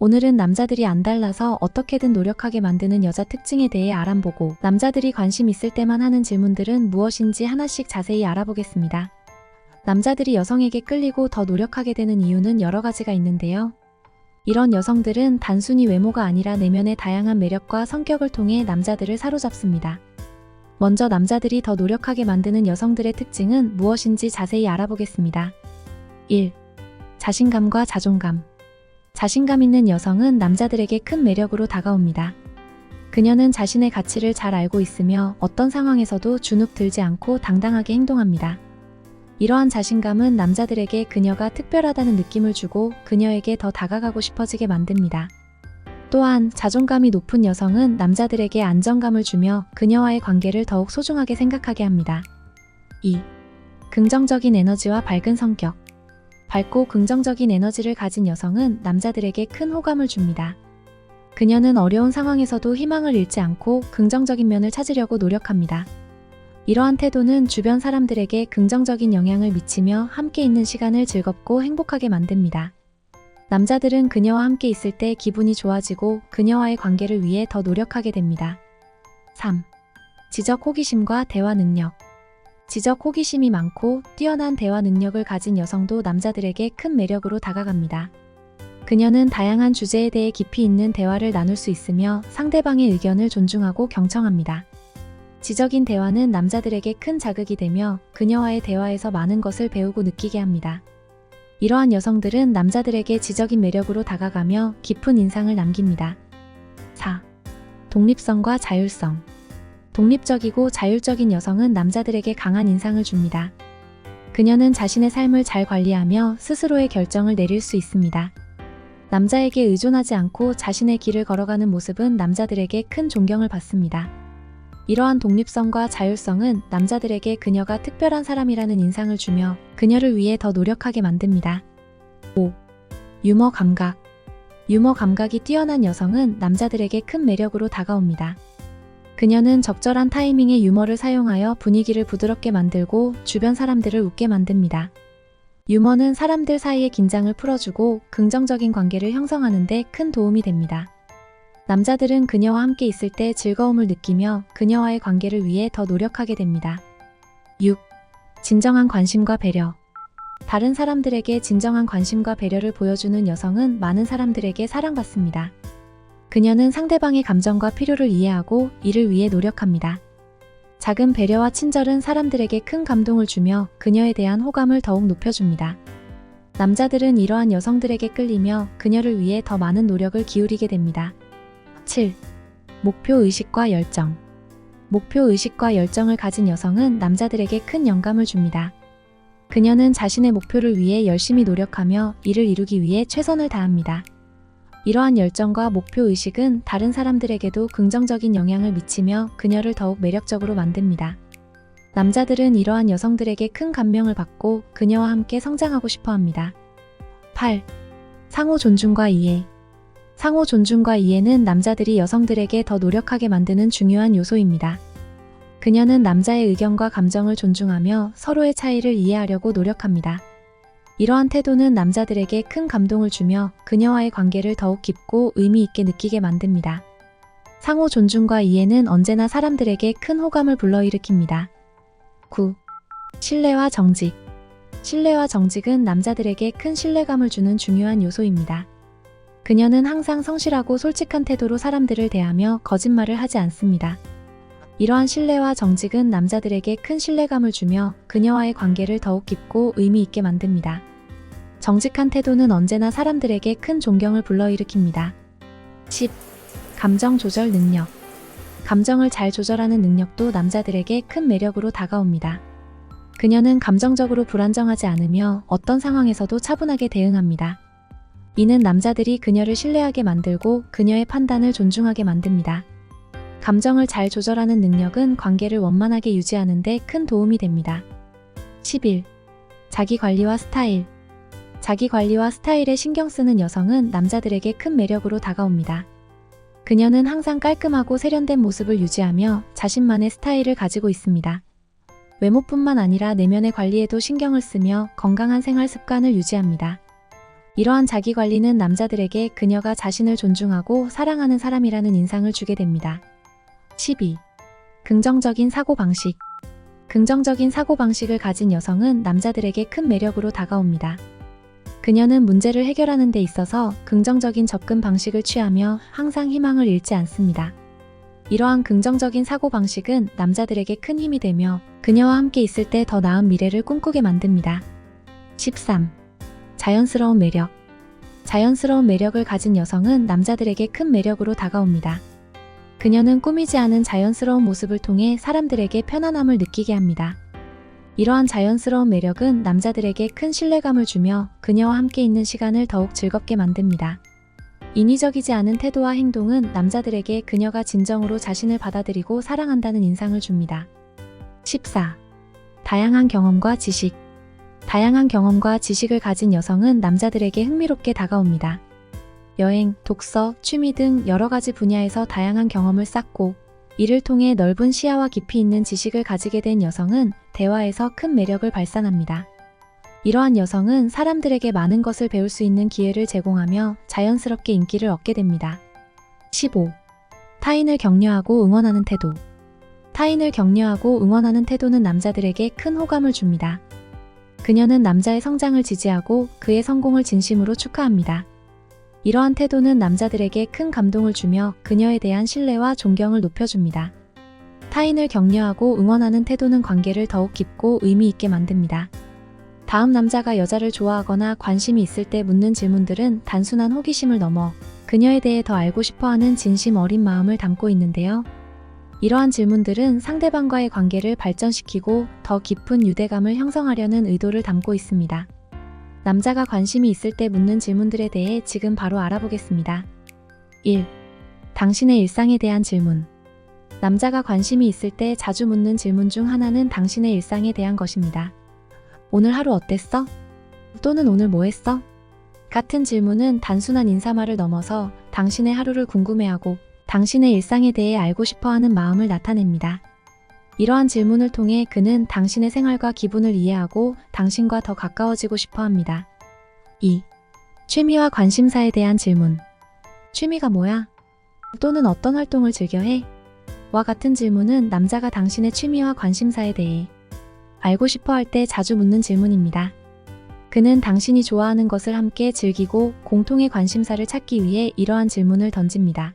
오늘은 남자들이 안 달라서 어떻게든 노력하게 만드는 여자 특징에 대해 알아보고 남자들이 관심 있을 때만 하는 질문들은 무엇인지 하나씩 자세히 알아보겠습니다. 남자들이 여성에게 끌리고 더 노력하게 되는 이유는 여러 가지가 있는데요. 이런 여성들은 단순히 외모가 아니라 내면의 다양한 매력과 성격을 통해 남자들을 사로잡습니다. 먼저 남자들이 더 노력하게 만드는 여성들의 특징은 무엇인지 자세히 알아보겠습니다. 1. 자신감과 자존감. 자신감 있는 여성은 남자들에게 큰 매력으로 다가옵니다. 그녀는 자신의 가치를 잘 알고 있으며 어떤 상황에서도 주눅 들지 않고 당당하게 행동합니다. 이러한 자신감은 남자들에게 그녀가 특별하다는 느낌을 주고 그녀에게 더 다가가고 싶어지게 만듭니다. 또한 자존감이 높은 여성은 남자들에게 안정감을 주며 그녀와의 관계를 더욱 소중하게 생각하게 합니다. 2. 긍정적인 에너지와 밝은 성격. 밝고 긍정적인 에너지를 가진 여성은 남자들에게 큰 호감을 줍니다. 그녀는 어려운 상황에서도 희망을 잃지 않고 긍정적인 면을 찾으려고 노력합니다. 이러한 태도는 주변 사람들에게 긍정적인 영향을 미치며 함께 있는 시간을 즐겁고 행복하게 만듭니다. 남자들은 그녀와 함께 있을 때 기분이 좋아지고 그녀와의 관계를 위해 더 노력하게 됩니다. 3. 지적 호기심과 대화 능력. 지적 호기심이 많고 뛰어난 대화 능력을 가진 여성도 남자들에게 큰 매력으로 다가갑니다. 그녀는 다양한 주제에 대해 깊이 있는 대화를 나눌 수 있으며 상대방의 의견을 존중하고 경청합니다. 지적인 대화는 남자들에게 큰 자극이 되며 그녀와의 대화에서 많은 것을 배우고 느끼게 합니다. 이러한 여성들은 남자들에게 지적인 매력으로 다가가며 깊은 인상을 남깁니다. 4. 독립성과 자율성. 독립적이고 자율적인 여성은 남자들에게 강한 인상을 줍니다. 그녀는 자신의 삶을 잘 관리하며 스스로의 결정을 내릴 수 있습니다. 남자에게 의존하지 않고 자신의 길을 걸어가는 모습은 남자들에게 큰 존경을 받습니다. 이러한 독립성과 자율성은 남자들에게 그녀가 특별한 사람이라는 인상을 주며 그녀를 위해 더 노력하게 만듭니다. 5. 유머 감각. 유머 감각이 뛰어난 여성은 남자들에게 큰 매력으로 다가옵니다. 그녀는 적절한 타이밍에 유머를 사용하여 분위기를 부드럽게 만들고 주변 사람들을 웃게 만듭니다. 유머는 사람들 사이의 긴장을 풀어주고 긍정적인 관계를 형성하는 데 큰 도움이 됩니다. 남자들은 그녀와 함께 있을 때 즐거움을 느끼며 그녀와의 관계를 위해 더 노력하게 됩니다. 6. 진정한 관심과 배려. 다른 사람들에게 진정한 관심과 배려를 보여주는 여성은 많은 사람들에게 사랑받습니다. 그녀는 상대방의 감정과 필요를 이해하고 이를 위해 노력합니다. 작은 배려와 친절은 사람들에게 큰 감동을 주며 그녀에 대한 호감을 더욱 높여줍니다. 남자들은 이러한 여성들에게 끌리며 그녀를 위해 더 많은 노력을 기울이게 됩니다. 7. 목표의식과 열정. 목표의식과 열정을 가진 여성은 남자들에게 큰 영감을 줍니다. 그녀는 자신의 목표를 위해 열심히 노력하며 이를 이루기 위해 최선을 다합니다. 이러한 열정과 목표의식은 다른 사람들에게도 긍정적인 영향을 미치며 그녀를 더욱 매력적으로 만듭니다. 남자들은 이러한 여성들에게 큰 감명을 받고 그녀와 함께 성장하고 싶어 합니다. 8. 상호 존중과 이해. 상호 존중과 이해는 남자들이 여성들에게 더 노력하게 만드는 중요한 요소입니다. 그녀는 남자의 의견과 감정을 존중하며 서로의 차이를 이해하려고 노력합니다. 이러한 태도는 남자들에게 큰 감동을 주며 그녀와의 관계를 더욱 깊고 의미 있게 느끼게 만듭니다. 상호 존중과 이해는 언제나 사람들에게 큰 호감을 불러일으킵니다. 9. 신뢰와 정직. 신뢰와 정직은 남자들에게 큰 신뢰감을 주는 중요한 요소입니다. 그녀는 항상 성실하고 솔직한 태도로 사람들을 대하며 거짓말을 하지 않습니다. 이러한 신뢰와 정직은 남자들에게 큰 신뢰감을 주며 그녀와의 관계를 더욱 깊고 의미 있게 만듭니다. 정직한 태도는 언제나 사람들에게 큰 존경을 불러일으킵니다. 10. 감정 조절 능력. 감정을 잘 조절하는 능력도 남자들에게 큰 매력으로 다가옵니다. 그녀는 감정적으로 불안정하지 않으며 어떤 상황에서도 차분하게 대응합니다. 이는 남자들이 그녀를 신뢰하게 만들고 그녀의 판단을 존중하게 만듭니다. 감정을 잘 조절하는 능력은 관계를 원만하게 유지하는 데 큰 도움이 됩니다. 11. 자기관리와 스타일. 자기관리와 스타일에 신경 쓰는 여성은 남자들에게 큰 매력으로 다가옵니다. 그녀는 항상 깔끔하고 세련된 모습을 유지하며 자신만의 스타일을 가지고 있습니다. 외모뿐만 아니라 내면의 관리에도 신경을 쓰며 건강한 생활 습관을 유지합니다. 이러한 자기관리는 남자들에게 그녀가 자신을 존중하고 사랑하는 사람이라는 인상을 주게 됩니다. 12. 긍정적인 사고방식. 긍정적인 사고방식을 가진 여성은 남자들에게 큰 매력으로 다가옵니다. 그녀는 문제를 해결하는 데 있어서 긍정적인 접근 방식을 취하며 항상 희망을 잃지 않습니다. 이러한 긍정적인 사고방식은 남자들에게 큰 힘이 되며 그녀와 함께 있을 때 더 나은 미래를 꿈꾸게 만듭니다. 13. 자연스러운 매력. 자연스러운 매력을 가진 여성은 남자들에게 큰 매력으로 다가옵니다. 그녀는 꾸미지 않은 자연스러운 모습을 통해 사람들에게 편안함을 느끼게 합니다. 이러한 자연스러운 매력은 남자들에게 큰 신뢰감을 주며 그녀와 함께 있는 시간을 더욱 즐겁게 만듭니다. 인위적이지 않은 태도와 행동은 남자들에게 그녀가 진정으로 자신을 받아들이고 사랑한다는 인상을 줍니다. 14. 다양한 경험과 지식. 다양한 경험과 지식을 가진 여성은 남자들에게 흥미롭게 다가옵니다. 여행, 독서, 취미 등 여러 가지 분야에서 다양한 경험을 쌓고 이를 통해 넓은 시야와 깊이 있는 지식을 가지게 된 여성은 대화에서 큰 매력을 발산합니다. 이러한 여성은 사람들에게 많은 것을 배울 수 있는 기회를 제공하며 자연스럽게 인기를 얻게 됩니다. 15. 타인을 격려하고 응원하는 태도. 타인을 격려하고 응원하는 태도는 남자들에게 큰 호감을 줍니다. 그녀는 남자의 성장을 지지하고 그의 성공을 진심으로 축하합니다. 이러한 태도는 남자들에게 큰 감동을 주며 그녀에 대한 신뢰와 존경을 높여줍니다. 타인을 격려하고 응원하는 태도는 관계를 더욱 깊고 의미 있게 만듭니다. 다음 남자가 여자를 좋아하거나 관심이 있을 때 묻는 질문들은 단순한 호기심을 넘어 그녀에 대해 더 알고 싶어하는 진심 어린 마음을 담고 있는데요. 이러한 질문들은 상대방과의 관계를 발전시키고 더 깊은 유대감을 형성하려는 의도를 담고 있습니다. 남자가 관심이 있을 때 묻는 질문들에 대해 지금 바로 알아보겠습니다. 1. 당신의 일상에 대한 질문. 남자가 관심이 있을 때 자주 묻는 질문 중 하나는 당신의 일상에 대한 것입니다. 오늘 하루 어땠어? 또는 오늘 뭐 했어? 같은 질문은 단순한 인사말을 넘어서 당신의 하루를 궁금해하고 당신의 일상에 대해 알고 싶어하는 마음을 나타냅니다. 이러한 질문을 통해 그는 당신의 생활과 기분을 이해하고 당신과 더 가까워지고 싶어 합니다. 2. 취미와 관심사에 대한 질문. 취미가 뭐야? 또는 어떤 활동을 즐겨 해? 와 같은 질문은 남자가 당신의 취미와 관심사에 대해 알고 싶어 할 때 자주 묻는 질문입니다. 그는 당신이 좋아하는 것을 함께 즐기고 공통의 관심사를 찾기 위해 이러한 질문을 던집니다.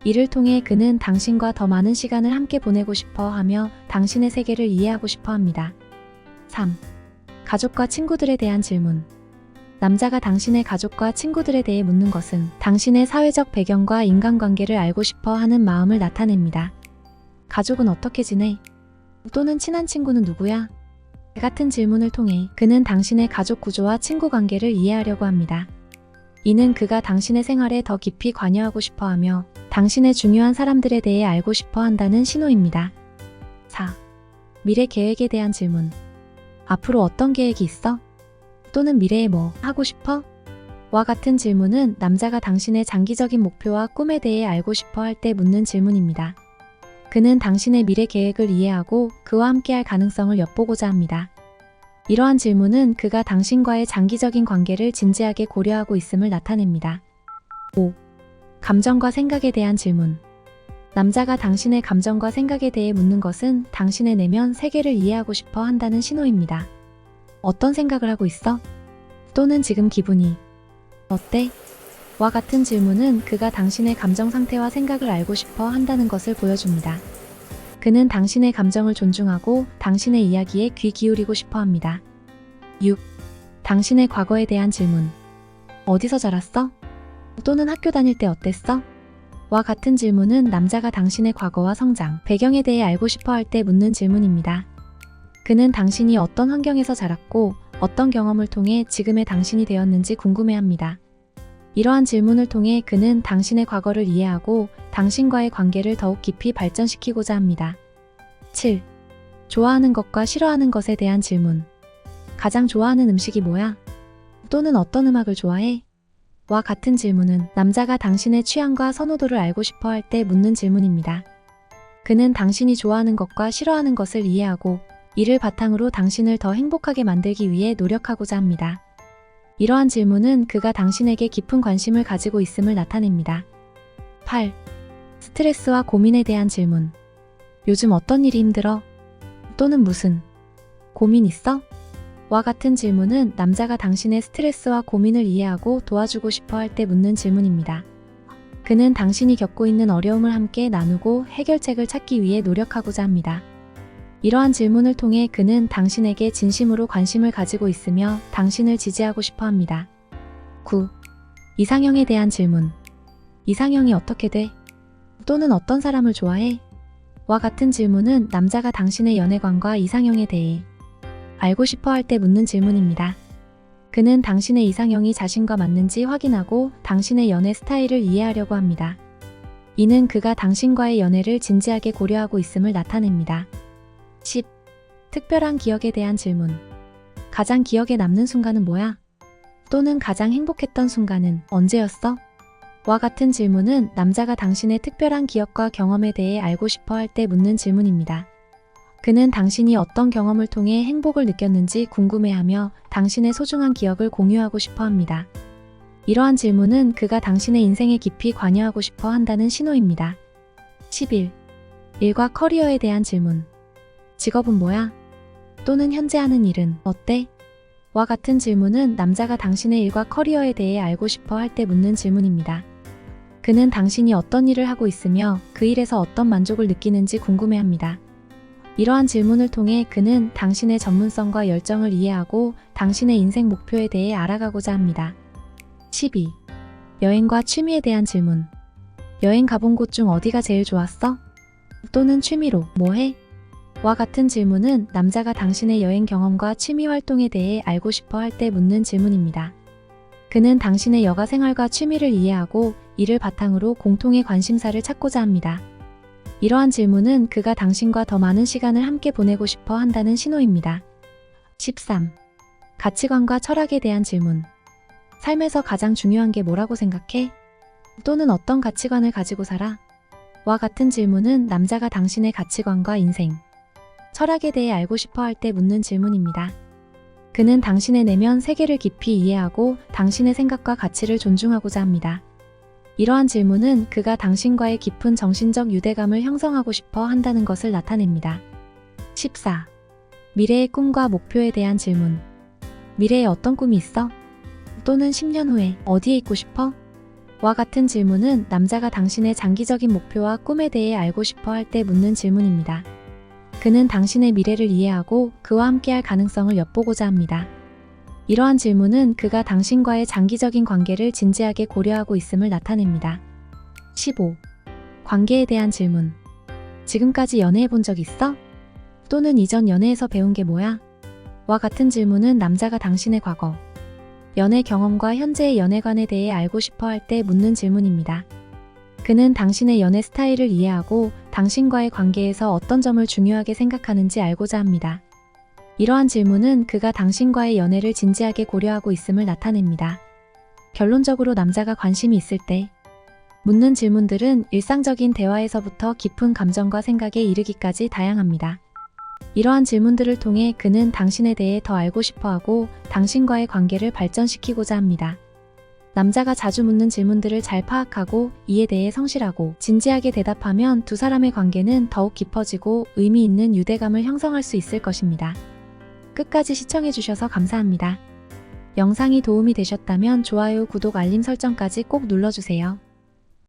이를 통해 그는 당신과 더 많은 시간을 함께 보내고 싶어 하며 당신의 세계를 이해하고 싶어 합니다. 3. 가족과 친구들에 대한 질문. 남자가 당신의 가족과 친구들에 대해 묻는 것은 당신의 사회적 배경과 인간관계를 알고 싶어 하는 마음을 나타냅니다. 가족은 어떻게 지내? 또는 친한 친구는 누구야? 같은 질문을 통해 그는 당신의 가족 구조와 친구 관계를 이해하려고 합니다. 이는 그가 당신의 생활에 더 깊이 관여하고 싶어 하며 당신의 중요한 사람들에 대해 알고 싶어 한다는 신호입니다. 4. 미래 계획에 대한 질문. 앞으로 어떤 계획이 있어? 또는 미래에 뭐 하고 싶어? 와 같은 질문은 남자가 당신의 장기적인 목표와 꿈에 대해 알고 싶어 할 때 묻는 질문입니다. 그는 당신의 미래 계획을 이해하고 그와 함께할 가능성을 엿보고자 합니다. 이러한 질문은 그가 당신과의 장기적인 관계를 진지하게 고려하고 있음을 나타냅니다. 5. 감정과 생각에 대한 질문. 남자가 당신의 감정과 생각에 대해 묻는 것은 당신의 내면 세계를 이해하고 싶어 한다는 신호입니다. 어떤 생각을 하고 있어? 또는 지금 기분이 어때? 와 같은 질문은 그가 당신의 감정 상태와 생각을 알고 싶어 한다는 것을 보여줍니다. 그는 당신의 감정을 존중하고 당신의 이야기에 귀 기울이고 싶어 합니다. 6. 당신의 과거에 대한 질문. 어디서 자랐어? 또는 학교 다닐 때 어땠어? 와 같은 질문은 남자가 당신의 과거와 성장, 배경에 대해 알고 싶어 할 때 묻는 질문입니다. 그는 당신이 어떤 환경에서 자랐고 어떤 경험을 통해 지금의 당신이 되었는지 궁금해합니다. 이러한 질문을 통해 그는 당신의 과거를 이해하고 당신과의 관계를 더욱 깊이 발전시키고자 합니다. 7. 좋아하는 것과 싫어하는 것에 대한 질문. 가장 좋아하는 음식이 뭐야? 또는 어떤 음악을 좋아해? 와 같은 질문은 남자가 당신의 취향과 선호도를 알고 싶어 할 때 묻는 질문입니다. 그는 당신이 좋아하는 것과 싫어하는 것을 이해하고 이를 바탕으로 당신을 더 행복하게 만들기 위해 노력하고자 합니다. 이러한 질문은 그가 당신에게 깊은 관심을 가지고 있음을 나타냅니다. 8. 스트레스와 고민에 대한 질문. 요즘 어떤 일이 힘들어? 또는 무슨 고민 있어? 와 같은 질문은 남자가 당신의 스트레스와 고민을 이해하고 도와주고 싶어 할 때 묻는 질문입니다. 그는 당신이 겪고 있는 어려움을 함께 나누고 해결책을 찾기 위해 노력하고자 합니다. 이러한 질문을 통해 그는 당신에게 진심으로 관심을 가지고 있으며 당신을 지지하고 싶어 합니다. 9. 이상형에 대한 질문. 이상형이 어떻게 돼? 또는 어떤 사람을 좋아해? 와 같은 질문은 남자가 당신의 연애관과 이상형에 대해 알고 싶어 할 때 묻는 질문입니다. 그는 당신의 이상형이 자신과 맞는지 확인하고 당신의 연애 스타일을 이해하려고 합니다. 이는 그가 당신과의 연애를 진지하게 고려하고 있음을 나타냅니다. 10. 특별한 기억에 대한 질문. 가장 기억에 남는 순간은 뭐야? 또는 가장 행복했던 순간은 언제였어? 와 같은 질문은 남자가 당신의 특별한 기억과 경험에 대해 알고 싶어 할 때 묻는 질문입니다. 그는 당신이 어떤 경험을 통해 행복을 느꼈는지 궁금해하며 당신의 소중한 기억을 공유하고 싶어 합니다. 이러한 질문은 그가 당신의 인생에 깊이 관여하고 싶어 한다는 신호입니다. 11. 일과 커리어에 대한 질문. 직업은 뭐야? 또는 현재 하는 일은 어때? 와 같은 질문은 남자가 당신의 일과 커리어에 대해 알고 싶어 할 때 묻는 질문입니다. 그는 당신이 어떤 일을 하고 있으며 그 일에서 어떤 만족을 느끼는지 궁금해합니다. 이러한 질문을 통해 그는 당신의 전문성과 열정을 이해하고 당신의 인생 목표에 대해 알아가고자 합니다. 12. 여행과 취미에 대한 질문. 여행 가본 곳 중 어디가 제일 좋았어? 또는 취미로 뭐 해? 와 같은 질문은 남자가 당신의 여행 경험과 취미 활동에 대해 알고 싶어 할 때 묻는 질문입니다. 그는 당신의 여가 생활과 취미를 이해하고 이를 바탕으로 공통의 관심사를 찾고자 합니다. 이러한 질문은 그가 당신과 더 많은 시간을 함께 보내고 싶어 한다는 신호입니다. 13. 가치관과 철학에 대한 질문. 삶에서 가장 중요한 게 뭐라고 생각해? 또는 어떤 가치관을 가지고 살아? 와 같은 질문은 남자가 당신의 가치관과 인생, 철학에 대해 알고 싶어 할 때 묻는 질문입니다. 그는 당신의 내면 세계를 깊이 이해하고 당신의 생각과 가치를 존중하고자 합니다. 이러한 질문은 그가 당신과의 깊은 정신적 유대감을 형성하고 싶어 한다는 것을 나타냅니다. 14. 미래의 꿈과 목표에 대한 질문. 미래에 어떤 꿈이 있어? 또는 10년 후에 어디에 있고 싶어? 와 같은 질문은 남자가 당신의 장기적인 목표와 꿈에 대해 알고 싶어 할 때 묻는 질문입니다. 그는 당신의 미래를 이해하고 그와 함께할 가능성을 엿보고자 합니다. 이러한 질문은 그가 당신과의 장기적인 관계를 진지하게 고려하고 있음을 나타냅니다. 15. 관계에 대한 질문. 지금까지 연애해 본 적 있어? 또는 이전 연애에서 배운 게 뭐야? 와 같은 질문은 남자가 당신의 과거, 연애 경험과 현재의 연애관에 대해 알고 싶어 할 때 묻는 질문입니다. 그는 당신의 연애 스타일을 이해하고 당신과의 관계에서 어떤 점을 중요하게 생각하는지 알고자 합니다. 이러한 질문은 그가 당신과의 연애를 진지하게 고려하고 있음을 나타냅니다. 결론적으로 남자가 관심이 있을 때 묻는 질문들은 일상적인 대화에서부터 깊은 감정과 생각에 이르기까지 다양합니다. 이러한 질문들을 통해 그는 당신에 대해 더 알고 싶어하고 당신과의 관계를 발전시키고자 합니다. 남자가 자주 묻는 질문들을 잘 파악하고 이에 대해 성실하고 진지하게 대답하면 두 사람의 관계는 더욱 깊어지고 의미 있는 유대감을 형성할 수 있을 것입니다. 끝까지 시청해주셔서 감사합니다. 영상이 도움이 되셨다면 좋아요, 구독, 알림 설정까지 꼭 눌러주세요.